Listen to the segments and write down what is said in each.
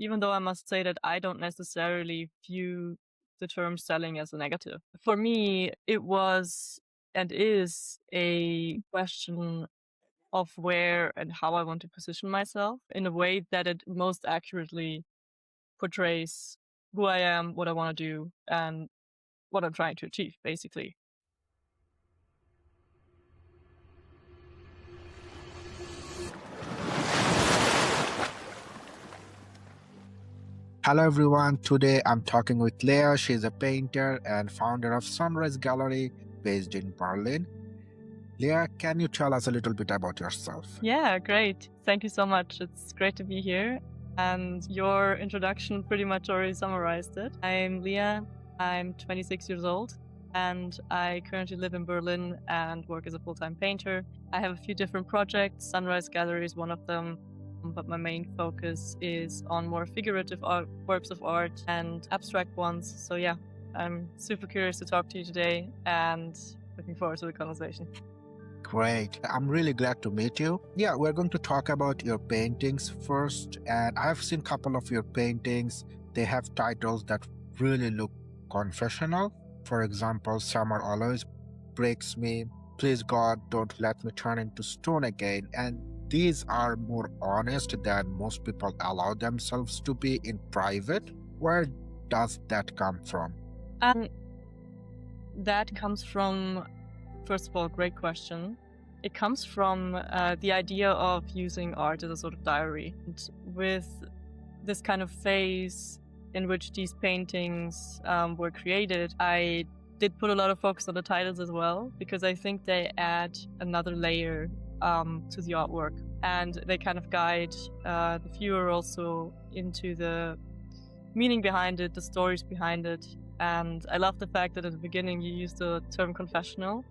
even though I must say that I don't necessarily view the term selling as a negative. For me, it was and is a question of where and how I want to position myself in a way that it most accurately portrays who I am, what I want to do, and what I'm trying to achieve, basically. Hello everyone, today I'm talking with Leah. She's a painter and founder of Sunrise Gallery based in Berlin. Leah, can you tell us a little bit about yourself? Yeah, great. Thank you so much. It's great to be here. And your introduction pretty much already summarized it. I'm Leah. I'm 26 years old, and I currently live in Berlin and work as a full-time painter. I have a few different projects. Sunrise Gallery is one of them, but my main focus is on more figurative works of art and abstract ones. So yeah, I'm super curious to talk to you today and looking forward to the conversation. Great. I'm really glad to meet you. Yeah, we're going to talk about your paintings first. And I've seen a couple of your paintings. They have titles that really look confessional. For example, Summer Always Breaks Me. Please God, don't let me turn into stone again. And these are more honest than most people allow themselves to be in private. Where does that come from? Um, that comes from, first of all, great question. It comes from the idea of using art as a sort of diary. And with this kind of phase in which these paintings were created, I did put a lot of focus on the titles as well, because I think they add another layer to the artwork. And they kind of guide the viewer also into the meaning behind it, the stories behind it. And I love the fact that at the beginning you used the term confessional.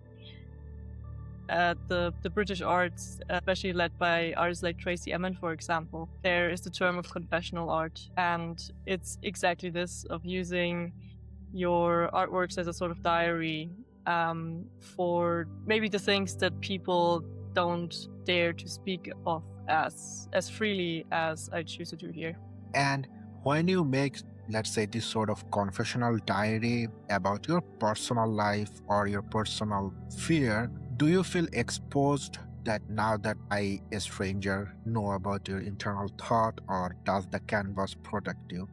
The British arts, especially led by artists like Tracy Emin, for example, there is the term of confessional art. And it's exactly this, of using your artworks as a sort of diary for maybe the things that people don't dare to speak of as freely as I choose to do here. And when you make, let's say, this sort of confessional diary about your personal life or your personal fear, do you feel exposed that now that I, a stranger, know about your internal thought, or does the canvas protect you?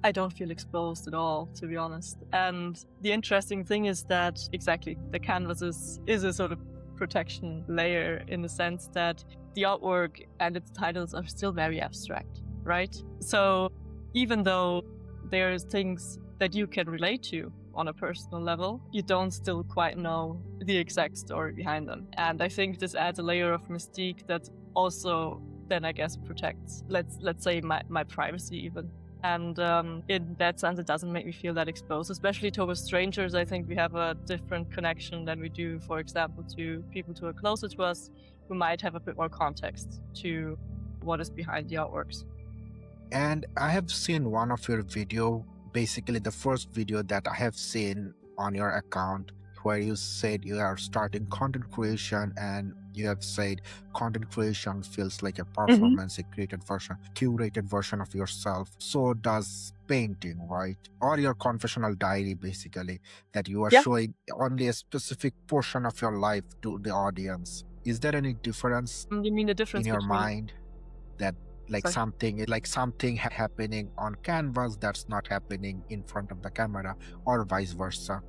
I don't feel exposed at all, to be honest. And the interesting thing is that exactly the canvas is a sort of protection layer, in the sense that the artwork and its titles are still very abstract, right? So even though there's things that you can relate to on a personal level, you don't still quite know the exact story behind them. And I think this adds a layer of mystique that also then, I guess, protects, let's say, my privacy even. And in that sense, it doesn't make me feel that exposed, especially towards strangers. I think we have a different connection than we do, for example, to people who are closer to us, who might have a bit more context to what is behind the artworks. And I have seen one of your video, basically the first video that I have seen on your account, where you said you are starting content creation, and you have said content creation feels like a performance, a curated version of yourself. So does painting, right? Or your confessional diary, basically, that you are Yeah. showing only a specific portion of your life to the audience. Is there any difference You mean the in difference your between? mind that Sorry. something happening on canvas that's not happening in front of the camera, or vice versa?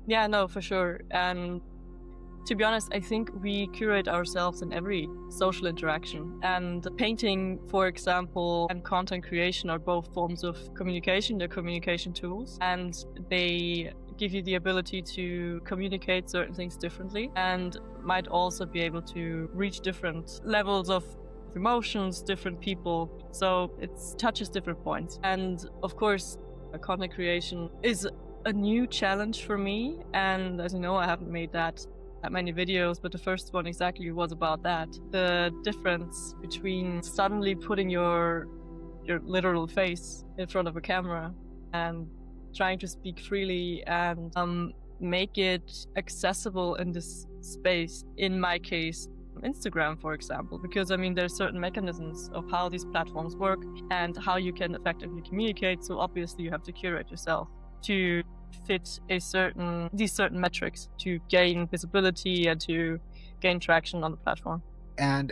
Yeah, no, for sure. And to be honest, I think we curate ourselves in every social interaction. And painting, for example, and content creation are both forms of communication. They're communication tools, and they give you the ability to communicate certain things differently, and might also be able to reach different levels of emotions, different people. So it touches different points. And of course, content creation is a new challenge for me. And as you know, I haven't made that many videos, but the first one exactly was about that. The difference between suddenly putting your literal face in front of a camera and trying to speak freely and make it accessible in this space. In my case, Instagram, for example, because I mean, there's certain mechanisms of how these platforms work and how you can effectively communicate. So obviously you have to curate yourself to fit these certain metrics to gain visibility and to gain traction on the platform. And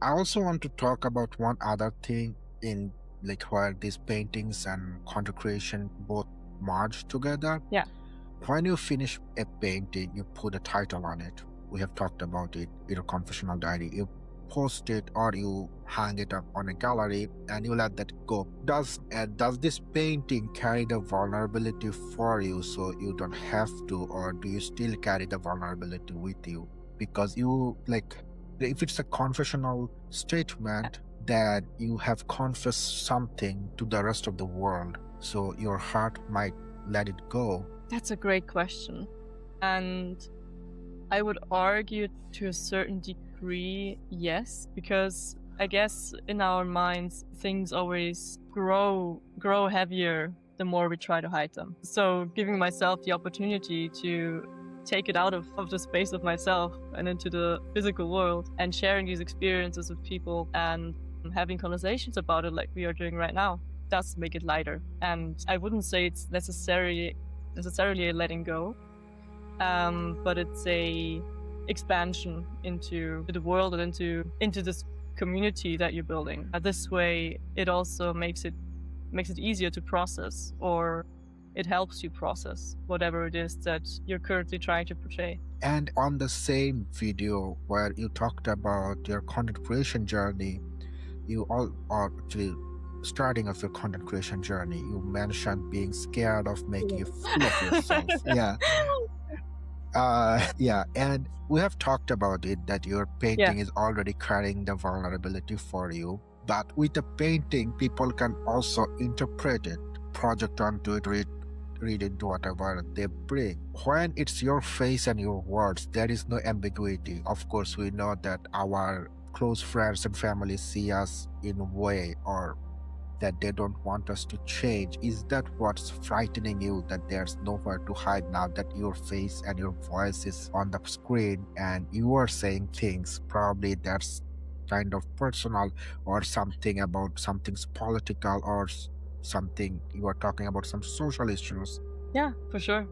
I also want to talk about one other thing in like where these paintings and content creation both merge together. Yeah. When you finish a painting, you put a title on it. We have talked about it in a confessional diary. You post it or you hang it up on a gallery and you let that go. Does this painting carry the vulnerability for you so you don't have to, or do you still carry the vulnerability with you? Because you like, if it's a confessional statement, that you have confessed something to the rest of the world, so your heart might let it go. That's a great question. And I would argue to a certain degree, yes, because I guess in our minds, things always grow heavier the more we try to hide them. So giving myself the opportunity to take it out of the space of myself and into the physical world and sharing these experiences with people and having conversations about it like we are doing right now does make it lighter. And I wouldn't say it's necessarily a letting go, but it's a expansion into the world and into this community that you're building. This way, it also makes it easier to process, or it helps you process whatever it is that you're currently trying to portray. And on the same video where you talked about your content creation journey, you all are actually starting of your content creation journey, you mentioned being scared of making a fool of yourself. Yeah, and we have talked about it that your painting is already carrying the vulnerability for you. But with a painting, people can also interpret it, project onto it, read into whatever they bring. When it's your face and your words, there is no ambiguity. Of course, we know that our close friends and family see us in a way, or that they don't want us to change. Is that what's frightening you, that there's nowhere to hide now that your face and your voice is on the screen and you are saying things probably that's kind of personal, or something something's political, or something you are talking about some social issues? Yeah, for sure.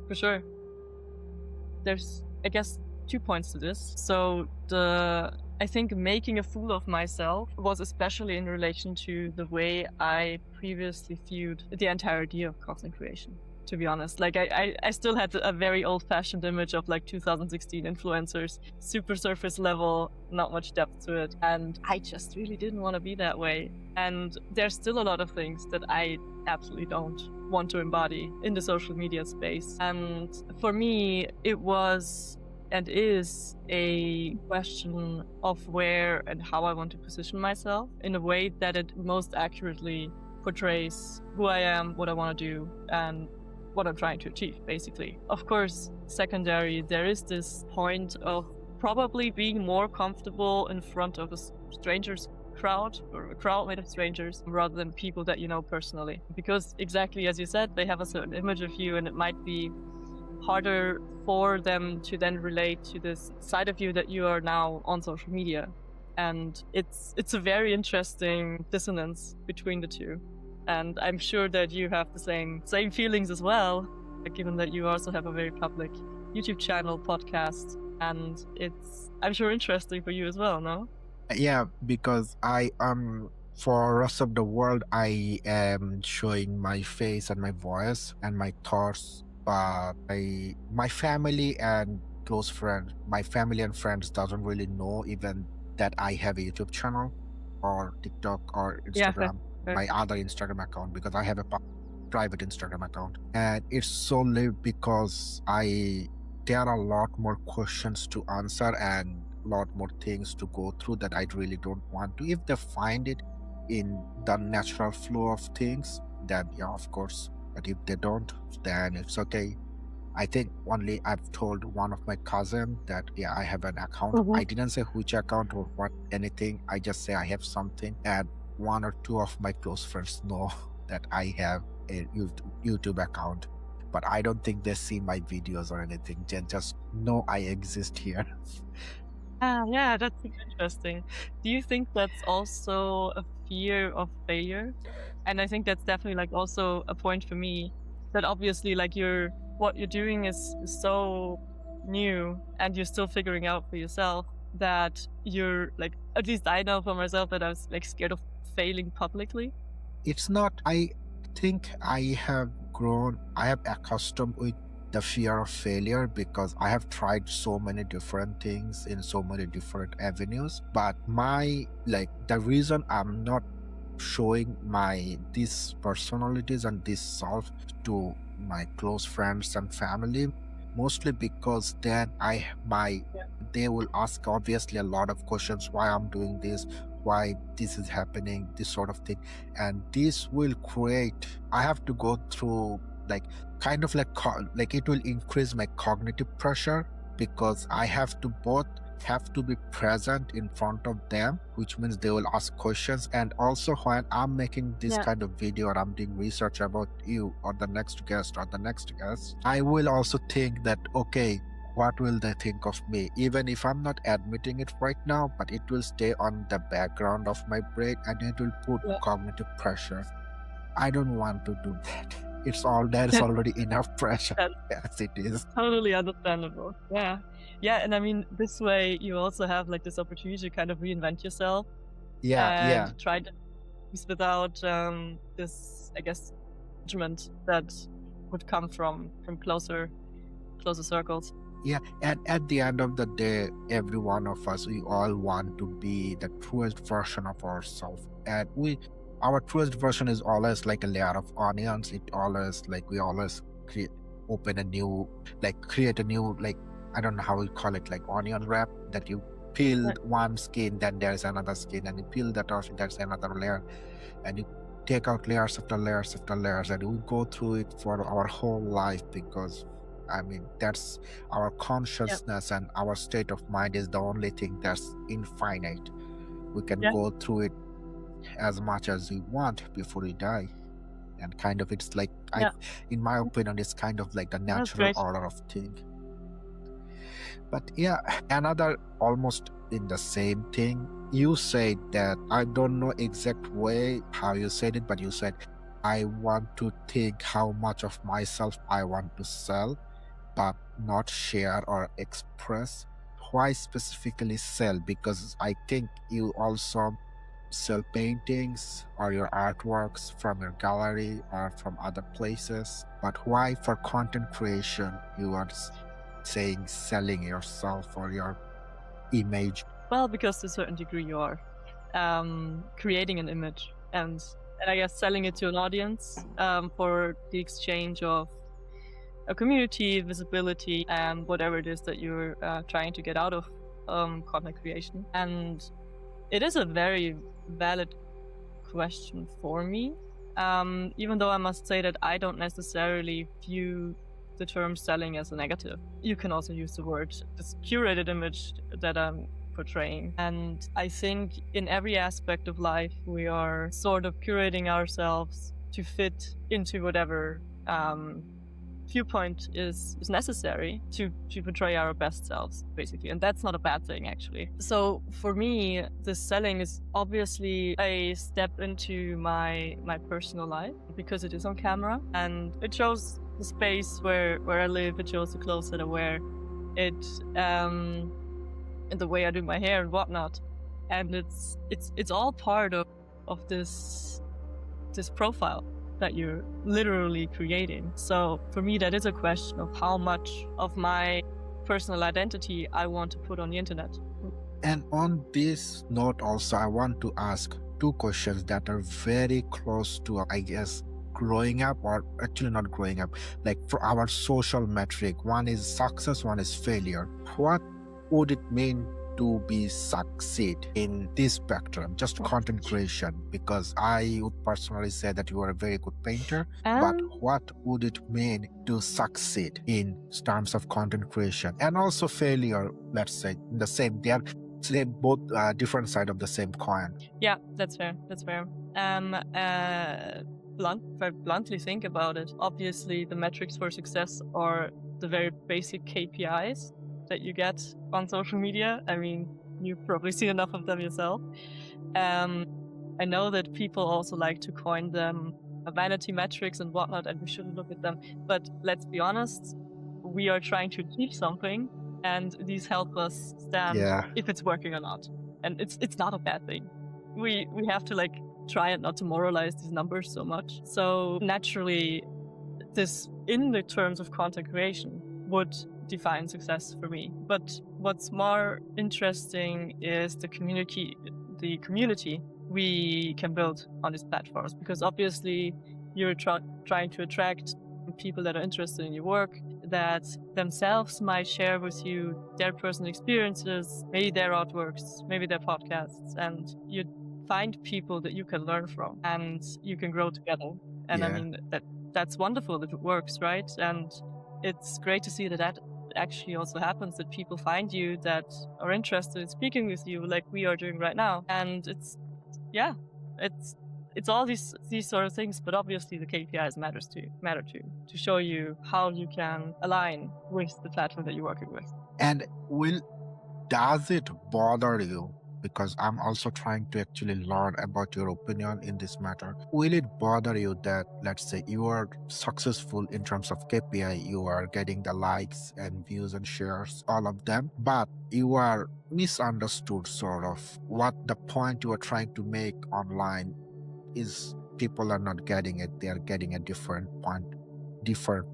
There's, I guess, 2 points to this. So I think making a fool of myself was especially in relation to the way I previously viewed the entire idea of content creation, to be honest. Like I still had a very old-fashioned image of like 2016 influencers, super surface level, not much depth to it. And I just really didn't want to be that way. And there's still a lot of things that I absolutely don't want to embody in the social media space. And for me, it was and is a question of where and how I want to position myself in a way that it most accurately portrays who I am, what I want to do, and what I'm trying to achieve, basically. Of course, secondary, there is this point of probably being more comfortable in front of a stranger's crowd, or a crowd made of strangers, rather than people that you know personally. Because exactly as you said, they have a certain image of you, and it might be harder for them to then relate to this side of you that you are now on social media. And it's a very interesting dissonance between the two. And I'm sure that you have the same feelings as well, given that you also have a very public YouTube channel, podcast, and it's, I'm sure, interesting for you as well, no? Yeah, because I for rest of the world, I am showing my face and my voice and my thoughts, but my family and close friends, my family and friends doesn't really know even that I have a YouTube channel or TikTok or Instagram, my other Instagram account, because I have a private Instagram account. And it's solely because there are a lot more questions to answer and a lot more things to go through that I really don't want to. If they find it in the natural flow of things, then yeah, of course. But if they don't, then it's okay. I think only I've told one of my cousin that yeah, I have an account. I didn't say which account or what anything. I just say I have something, and one or two of my close friends know that I have a YouTube account. But I don't think they see my videos or anything. They just know I exist here. Yeah, that's super interesting. Do you think that's also a fear of failure? And I think that's definitely like also a point for me that obviously like what you're doing is so new and you're still figuring out for yourself that you're like, at least I know for myself that I was like scared of failing publicly. It's not, I think I have grown, I have accustomed with the fear of failure because I have tried so many different things in so many different avenues. But my, like, the reason I'm not showing my these personalities and this self to my close friends and family, mostly because then Yeah. they will ask obviously a lot of questions, why I'm doing this, why this is happening, this sort of thing. And this will create, I have to go through like kind of like like it will increase my cognitive pressure because I have to both have to be present in front of them, which means they will ask questions. And also when I'm making this Yeah. kind of video or I'm doing research about you or the next guest, I will also think that, okay, what will they think of me? Even if I'm not admitting it right now, but it will stay on the background of my brain and it will put Yeah. cognitive pressure. I don't want to do that. It's all, there's already enough pressure That's as it is. totally understandable. Yeah. Yeah. And I mean, this way you also have like this opportunity to kind of reinvent yourself Yeah, yeah. and try to without this, I guess, judgment that would come from closer circles. Yeah, and at the end of the day, every one of us, we all want to be the truest version of ourselves. And our truest version is always like a layer of onions. It always, like, we always create, open a new, like, create a new, like, I don't know how we call it, like onion wrap that you peel Yeah. one skin, then there's another skin, and you peel that off, there's another layer, and you take out layers after layers after layers, and we go through it for our whole life because, I mean, that's our Yeah. consciousness and our state of mind is the only thing that's infinite. We can Yeah. go through it as much as we want before we die. And kind of, it's like, Yeah. in my opinion, it's kind of like the That's natural great. order of thing. But yeah, another almost in the same thing, you said that, I don't know exact way how you said it, but you said, I want to think how much of myself I want to sell but not share or express. Why specifically sell? Because I think you also sell paintings or your artworks from your gallery or from other places. But why for content creation you are saying selling yourself or your image? Well, because to a certain degree you are creating an image and I guess selling it to an audience for the exchange of a community, visibility, and whatever it is that you're trying to get out of content creation. And it is a very valid question for me, even though I must say that I don't necessarily view the term selling as a negative. You can also use the word this curated image that I'm portraying. And I think in every aspect of life, we are sort of curating ourselves to fit into whatever viewpoint is necessary to portray our best selves, basically. And that's not a bad thing, actually. So for me, this selling is obviously a step into my personal life because it is on camera and it shows the space where I live. It shows the clothes that I wear. It and the way I do my hair and whatnot. And it's all part of this profile that you're literally creating. So for me, that is a question of how much of my personal identity I want to put on the internet. And on this note, also, I want to ask two questions that are very close to, I guess, growing up, or actually not growing up, like for our social metric. One is success, one is failure. What would it mean to be succeed in this spectrum, just content creation? Because I would personally say that you are a very good painter, but what would it mean to succeed in terms of content creation? And also failure, let's say, the same, they are both different side of the same coin. Yeah, that's fair. That's fair. If I bluntly think about it, obviously the metrics for success are the very basic KPIs that you get on social media. I mean, you've probably seen enough of them yourself. Um, I know that people also like to coin them vanity metrics and whatnot, and we shouldn't look at them. But let's be honest, we are trying to achieve something, and these help us stand Yeah. if it's working or not. And it's not a bad thing. We have to like try and not to moralize these numbers so much. So naturally, this in the terms of content creation would define success for me. But what's more interesting is the community we can build on these platforms, because obviously you're trying to attract people that are interested in your work, that themselves might share with you their personal experiences, maybe their artworks, maybe their podcasts, and you find people that you can learn from and you can grow together. And I Yeah. mean, that's wonderful if it works, right? And it's great to see that actually also happens, that people find you that are interested in speaking with you like we are doing right now. And it's all these sort of things, but obviously the KPIs matter too, to show you how you can align with the platform that you're working with. And does it bother you? Because I'm also trying to actually learn about your opinion in this matter. Will it bother you that, let's say, you are successful in terms of KPI, you are getting the likes and views and shares, all of them, but you are misunderstood, sort of? What the point you are trying to make online is people are not getting it, they are getting a different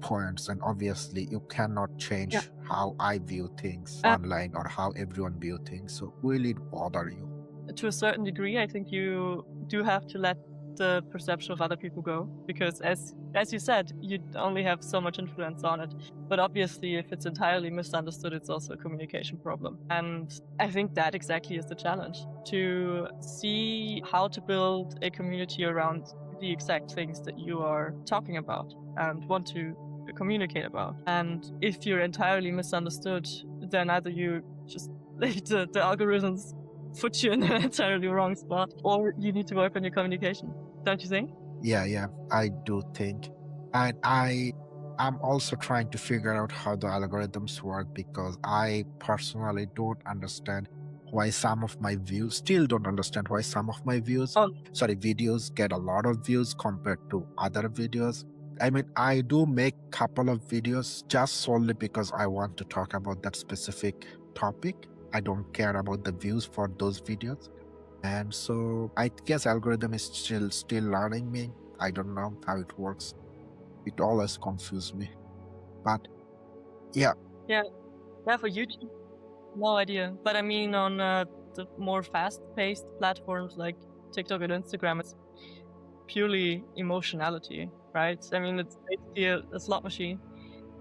points, and obviously you cannot change Yeah. how I view things online or how everyone view things. So will it bother you? To a certain degree, I think you do have to let the perception of other people go, because as you said, you only have so much influence on it. But obviously, if it's entirely misunderstood, it's also a communication problem. And I think that exactly is the challenge, to see how to build a community around the exact things that you are talking about and want to communicate about. And if you're entirely misunderstood, then either you just let the algorithms put you in an entirely wrong spot, or you need to work on your communication, don't you think? Yeah, I do think. And I'm also trying to figure out how the algorithms work, because I personally don't understand why some of my views still don't understand why some of my videos get a lot of views compared to other videos. I mean, I do make couple of videos just solely because I want to talk about that specific topic. I don't care about the views for those videos. And so I guess algorithm is still learning me. I don't know how it works. It always confuses me. But yeah, Yeah, for YouTube, no idea. But I mean, on the more fast-paced platforms like TikTok and Instagram, it's purely emotionality, right? I mean, it's basically a slot machine,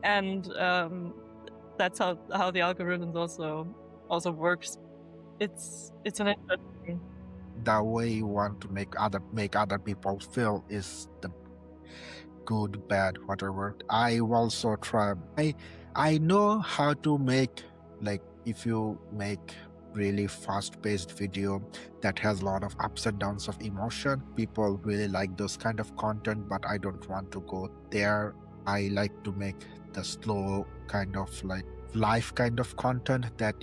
and that's how the algorithms also works. It's an interesting. the way you want to make other people feel is the good, bad, whatever. I also try. I know how to make, like, if you make really fast-paced video that has a lot of ups and downs of emotion, people really like those kind of content, but I don't want to go there. I like to make the slow kind of like life kind of content that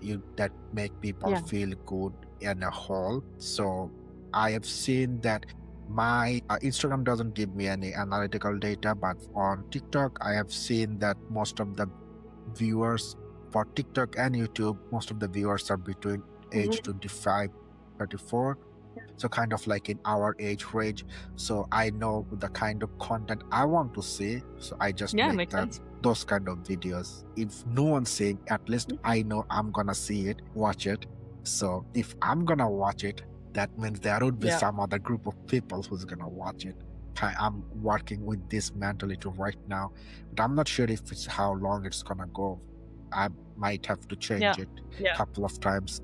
make people Yeah. feel good in a whole. So I have seen that my Instagram doesn't give me any analytical data, but on TikTok, I have seen that most of the viewers for TikTok and YouTube, most of the viewers are between age 25, 34. So kind of like in our age range. So I know the kind of content I want to see. So I just Yeah, make makes sense. those kind of videos. If no one's seeing, at least I know I'm gonna see it, watch it. So if I'm gonna watch it, that means there would be Yeah. some other group of people who's gonna watch it. I'm working with this mentality right now, but I'm not sure if it's how long it's gonna go. I might have to change it a couple of times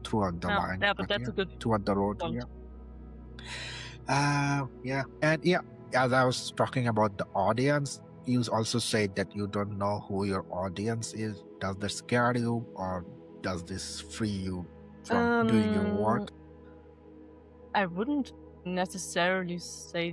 throughout the line. Yeah, but that's a good throughout the road. point. And as I was talking about the audience, you also said that you don't know who your audience is. Does that scare you, or does this free you from doing your work? I wouldn't necessarily say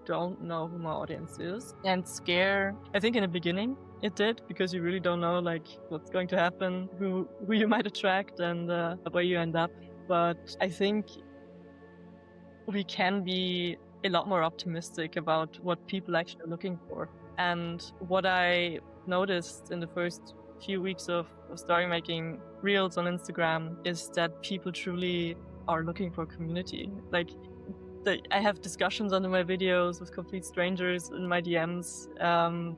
don't know who my audience is. And scare, I think in the beginning it did, because you really don't know like what's going to happen, who you might attract, and where you end up. But I think we can be a lot more optimistic about what people actually are looking for. And what I noticed in the first few weeks of starting making reels on Instagram is that people truly are looking for community. Like, I have discussions under my videos with complete strangers in my DMs,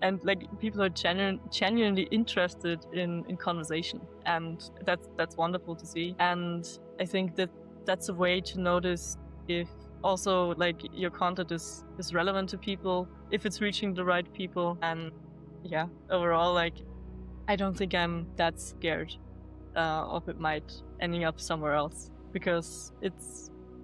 and like people are genuinely interested in conversation, and that's wonderful to see. And I think that's a way to notice if also like your content is relevant to people, if it's reaching the right people. And yeah, overall, like I don't think I'm that scared of it might ending up somewhere else, because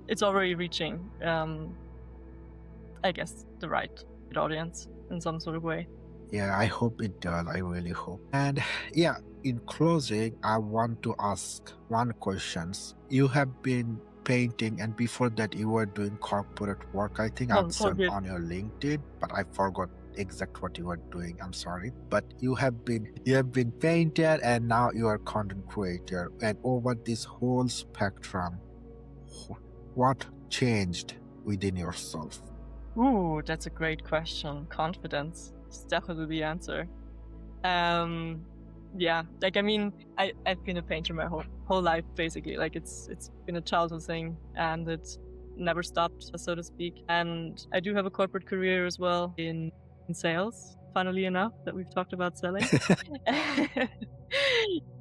it's already reaching I guess the right audience in some sort of way. Yeah, I hope it does. I really hope. And yeah, in closing, I want to ask one question. You have been painting, and before that, you were doing corporate work. I think I've seen Good. on your LinkedIn, but I forgot exact what you were doing. I'm sorry. But you have been painter, and now you are content creator. And over this whole spectrum, what changed within yourself? Ooh, that's a great question. Confidence is definitely the answer. Yeah, like I mean, I've been a painter my whole life basically. Like it's been a childhood thing, and it's never stopped, so to speak. And I do have a corporate career as well in sales. Funnily enough, that we've talked about selling.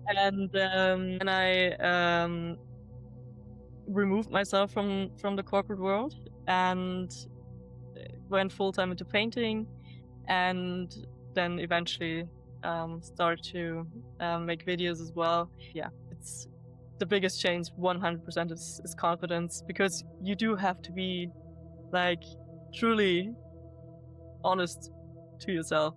And I removed myself from the corporate world and went full time into painting, and then eventually started to make videos as well. Yeah, it's the biggest change 100% is confidence, because you do have to be like truly honest to yourself.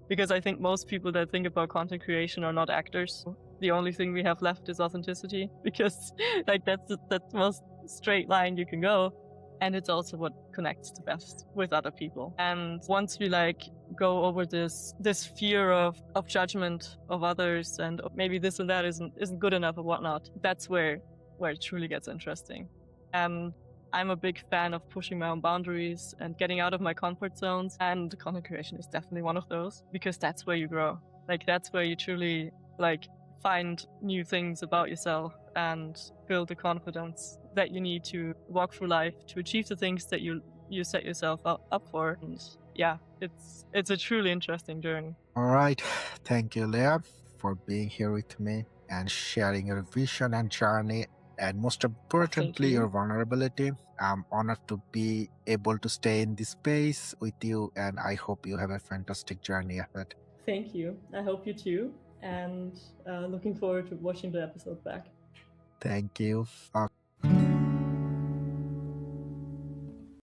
Because I think most people that think about content creation are not actors. The only thing we have left is authenticity, because like that's the most straight line you can go. And it's also what connects the best with other people. And once we like go over this fear of judgment of others, and maybe this and that isn't good enough or whatnot, that's where it truly gets interesting. And I'm a big fan of pushing my own boundaries and getting out of my comfort zones, and content creation is definitely one of those, because that's where you grow. Like that's where you truly like find new things about yourself and build the confidence that you need to walk through life, to achieve the things that you set yourself up for. And yeah, it's a truly interesting journey. All right. Thank you, Leah, for being here with me and sharing your vision and journey, and most importantly, your vulnerability. I'm honored to be able to stay in this space with you, and I hope you have a fantastic journey ahead. Thank you. I hope you too. And looking forward to watching the episode back. Thank you.